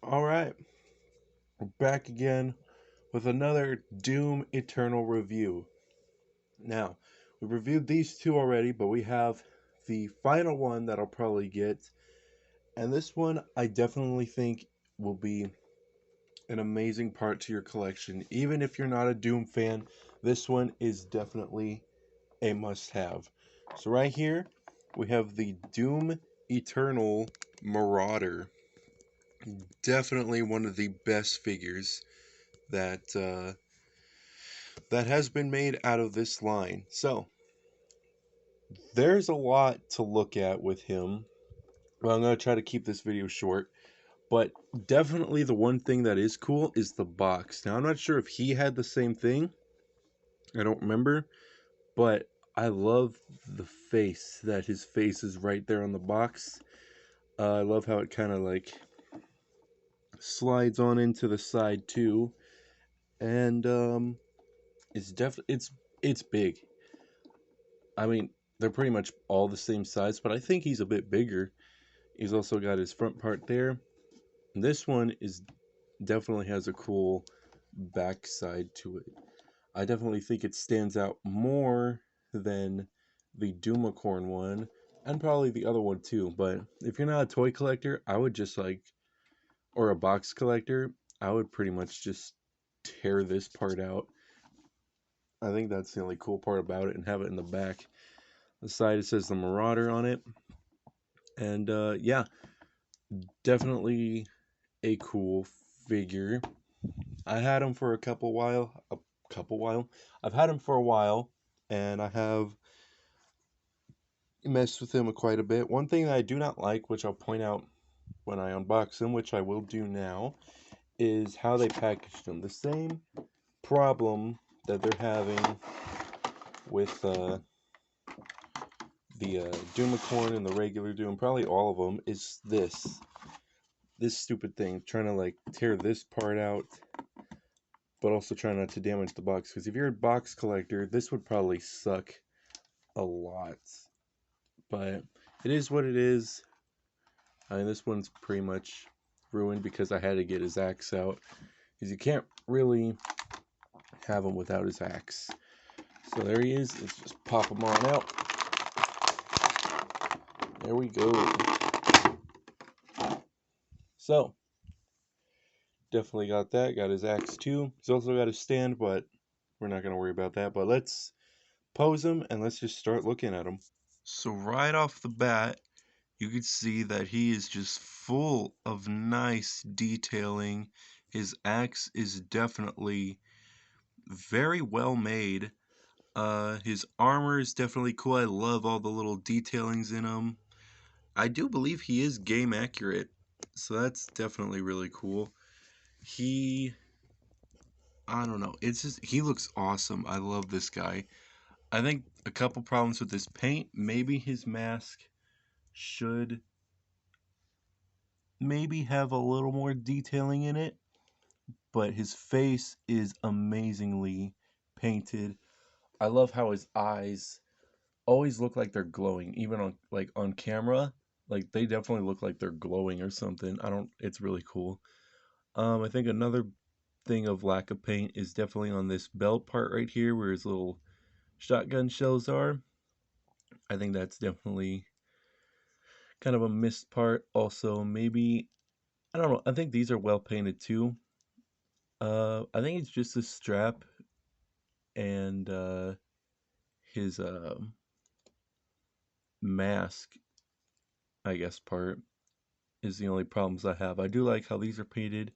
All right, we're back again with another Doom Eternal review. Now, we reviewed these two already, but we have the final one that I'll probably get. And this one I definitely think will be an amazing part to your collection. Even if you're not a Doom fan, this one is definitely a must have. So, right here, we have the Doom Eternal Marauder. Definitely one of the best figures that has been made out of this line. So there's a lot to look at with him. Well, I'm gonna try to keep this video short, but definitely the one thing that is cool is the box. Now I'm not sure if he had the same thing. I don't remember, but I love the face. That his face is right there on the box. I love how it kind of like slides on into the side too, and it's big. I mean, they're pretty much all the same size, but I think he's a bit bigger. He's also got his front part there. And this one is definitely has a cool back side to it. I definitely think it stands out more than the Doomacorn one, and probably the other one too. But if you're not a toy collector, I would just or a box collector, I would pretty much just tear this part out. I think that's the only cool part about it, and have it in the back. The side it says the Marauder on it, and yeah, definitely a cool figure. I had him for a couple while. I've had him for a while, and I have messed with him quite a bit. One thing that I do not like, which I'll point out when I unbox him, which I will do now, is how they packaged him. The same problem that they're having with the Doomacorn and the regular Doom, probably all of them, is this stupid thing, trying to like tear this part out, but also try not to damage the box. Because if you're a box collector, this would probably suck a lot. But it is what it is. I mean, this one's pretty much ruined because I had to get his axe out. Because you can't really have him without his axe. So there he is. Let's just pop him on out. There we go. So, definitely got that. Got his axe too. He's also got his stand, but we're not going to worry about that. But let's pose him and let's just start looking at him. So right off the bat, you can see that he is just full of nice detailing. His axe is definitely very well made. His armor is definitely cool. I love all the little detailings in him. I do believe he is game accurate, so that's definitely really cool. I don't know. It's just he looks awesome. I love this guy. I think a couple problems with his paint. Maybe his mask should maybe have a little more detailing in it, but his face is amazingly painted. I love how his eyes always look like they're glowing, even on camera. Like they definitely look like they're glowing or something. I don't It's really cool. I think another thing of lack of paint is definitely on this belt part right here where his little shotgun shells are. I think that's definitely kind of a missed part. Also, maybe I don't know. I think these are well painted too. I think it's just the strap and his mask, I guess, part is the only problems I have. I do like how these are painted.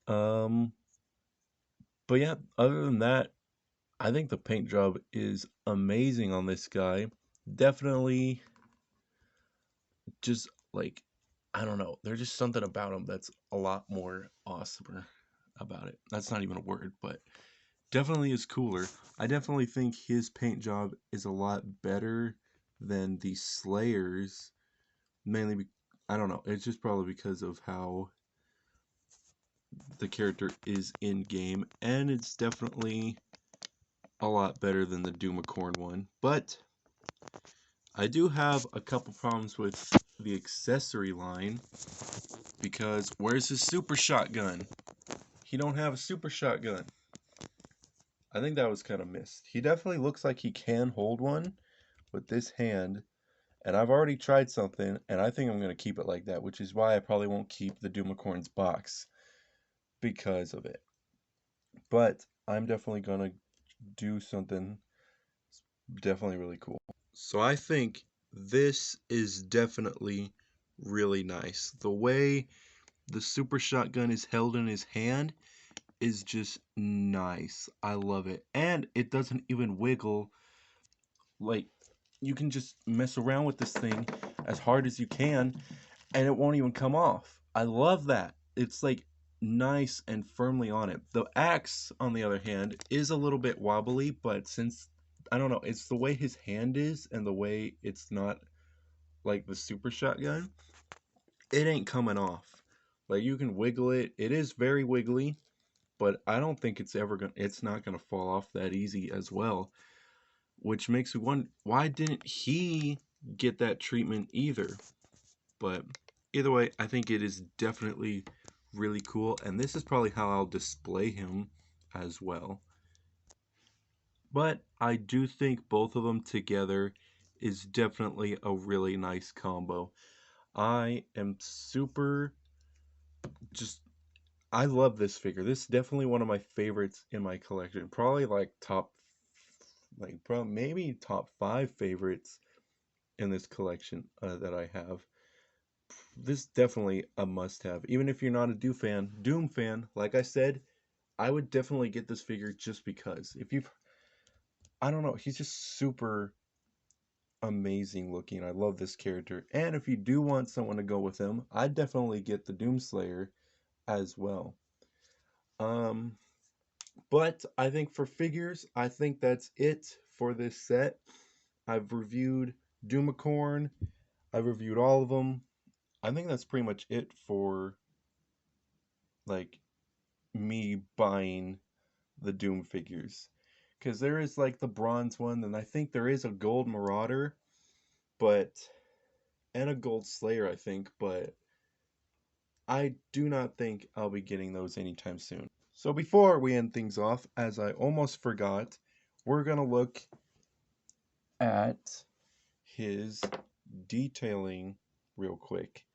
Um, but yeah, other than that, I think the paint job is amazing on this guy. Definitely just like I don't know, there's just something about him that's a lot more awesomer about it. That's not even a word, but definitely is cooler. I definitely think his paint job is a lot better than the Slayers, mainly I don't know, it's just probably because of how the character is in game, and it's definitely a lot better than the Doomacorn one. But I do have a couple problems with the accessory line. Because where's his super shotgun? He don't have a super shotgun. I think that was kind of missed. He definitely looks like he can hold one with this hand. And I've already tried something, and I think I'm going to keep it like that, which is why I probably won't keep the Doomacorn's box because of it. But I'm definitely going to do something definitely really cool. So I think this is definitely really nice. The way the super shotgun is held in his hand is just nice. I love it. And it doesn't even wiggle. Like, you can just mess around with this thing as hard as you can and it won't even come off. I love that. It's like nice and firmly on it. The axe, on the other hand, is a little bit wobbly, but since I don't know, it's the way his hand is and the way it's not like the super shotgun, it ain't coming off. Like you can wiggle it. It is very wiggly, but I don't think it's not gonna fall off that easy as well. Which makes me wonder, why didn't he get that treatment either? But either way, I think it is definitely really cool, and this is probably how I'll display him as well. But I do think both of them together is definitely a really nice combo. I am super just I love this figure. This is definitely one of my favorites in my collection. Probably like maybe top 5 favorites in this collection that I have. This is definitely a must-have. Even if you're not a Doom fan, like I said, I would definitely get this figure just because. I don't know, he's just super amazing looking. I love this character. And if you do want someone to go with him, I'd definitely get the Doomslayer as well. Um, but I think for figures, I think that's it for this set. I've reviewed Doomacorn. I've reviewed all of them. I think that's pretty much it for like me buying the Doom figures. Because there is like the bronze one, and I think there is a gold Marauder, but and a gold Slayer, I think, but I do not think I'll be getting those anytime soon. So before we end things off, as I almost forgot, we're gonna look at his detailing real quick.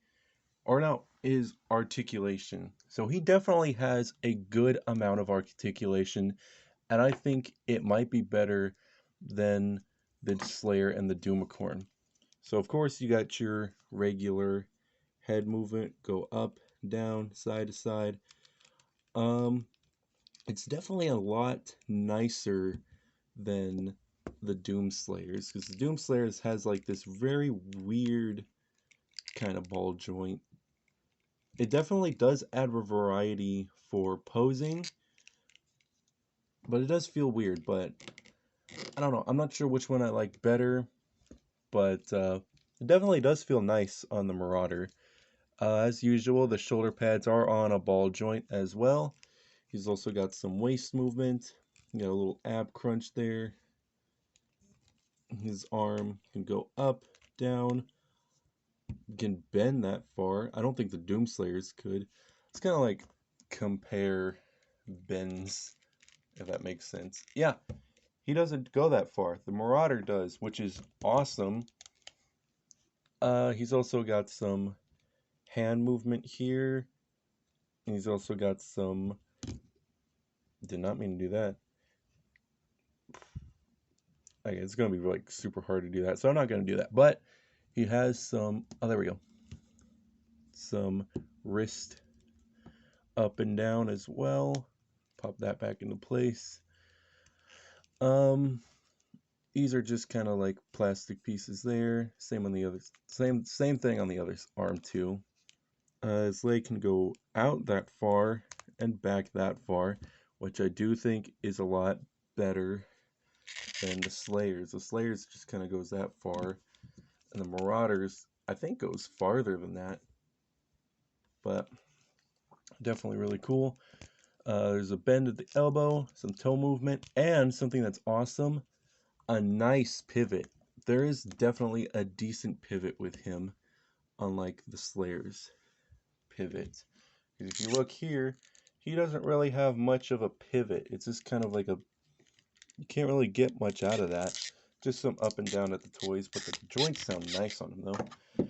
Or no, his articulation. So he definitely has a good amount of articulation, and I think it might be better than the Slayer and the Doomacorn. So of course you got your regular head movement, go up, down, side to side. It's definitely a lot nicer than the Doom Slayers, because the Doom Slayers has like this very weird kind of ball joint. It definitely does add a variety for posing, but it does feel weird. But I don't know, I'm not sure which one I like better, but it definitely does feel nice on the Marauder. As usual, the shoulder pads are on a ball joint as well. He's also got some waist movement. You got a little ab crunch there. His arm can go up, down, can bend that far. I don't think the Doomslayers could. It's kind of like compare bends, if that makes sense. Yeah, he doesn't go that far. The Marauder does, which is awesome. He's also got some hand movement here. He's also got some... Did not mean to do that. Okay, it's going to be like super hard to do that, so I'm not going to do that. But he has some... Oh, there we go. Some wrist up and down as well. Pop that back into place. These are just kind of like plastic pieces there. Same on the other, same thing on the other arm too. His leg can go out that far and back that far, which I do think is a lot better than the Slayers. The Slayers just kind of goes that far, and the Marauders I think goes farther than that. But definitely really cool. There's a bend at the elbow, some toe movement, and something that's awesome, a nice pivot. There is definitely a decent pivot with him, unlike the Slayers. pivot. Because if you look here, he doesn't really have much of a pivot. It's just kind of like a, you can't really get much out of that. Just some up and down at the toys, but the joints sound nice on him though.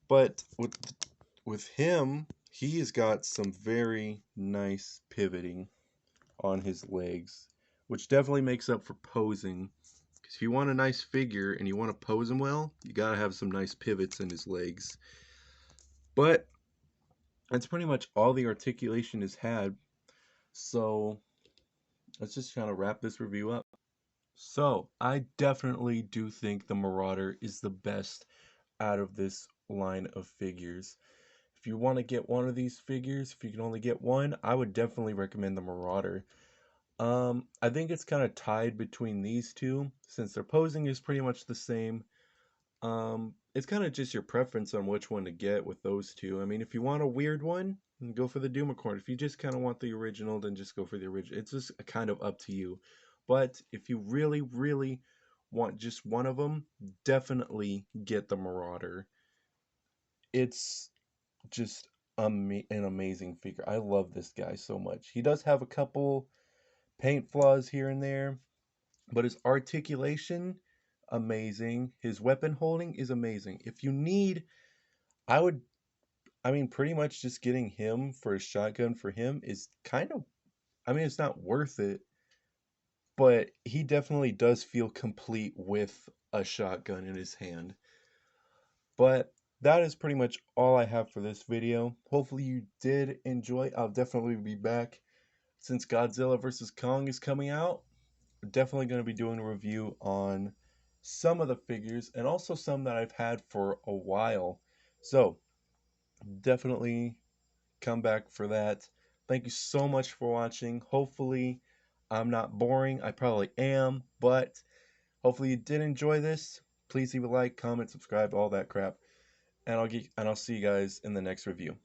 But with him, he has got some very nice pivoting on his legs, which definitely makes up for posing. Because if you want a nice figure and you want to pose him well, you gotta have some nice pivots in his legs. But that's pretty much all the articulation has had. So let's just kind of wrap this review up. So I definitely do think the Marauder is the best out of this line of figures. If you want to get one of these figures, if you can only get one, I would definitely recommend the Marauder. I think it's kind of tied between these two since their posing is pretty much the same. It's kind of just your preference on which one to get with those two. I mean, if you want a weird one, then go for the Doomicorn. If you just kind of want the original, then just go for the original. It's just kind of up to you. But if you really, really want just one of them, definitely get the Marauder. It's just an amazing figure. I love this guy so much. He does have a couple paint flaws here and there, but his articulation, amazing. His weapon holding is amazing. If you need, I would, I mean, pretty much just getting him for a shotgun for him is kind of, I mean, it's not worth it, but he definitely does feel complete with a shotgun in his hand. But that is pretty much all I have for this video. Hopefully you did enjoy. I'll definitely be back since Godzilla vs. Kong is coming out. We're definitely going to be doing a review on some of the figures and also some that I've had for a while. So definitely come back for that. Thank you so much for watching. Hopefully I'm not boring. I probably am, but hopefully you did enjoy this. Please leave a like, comment, subscribe, all that crap. And I'll see you guys in the next review.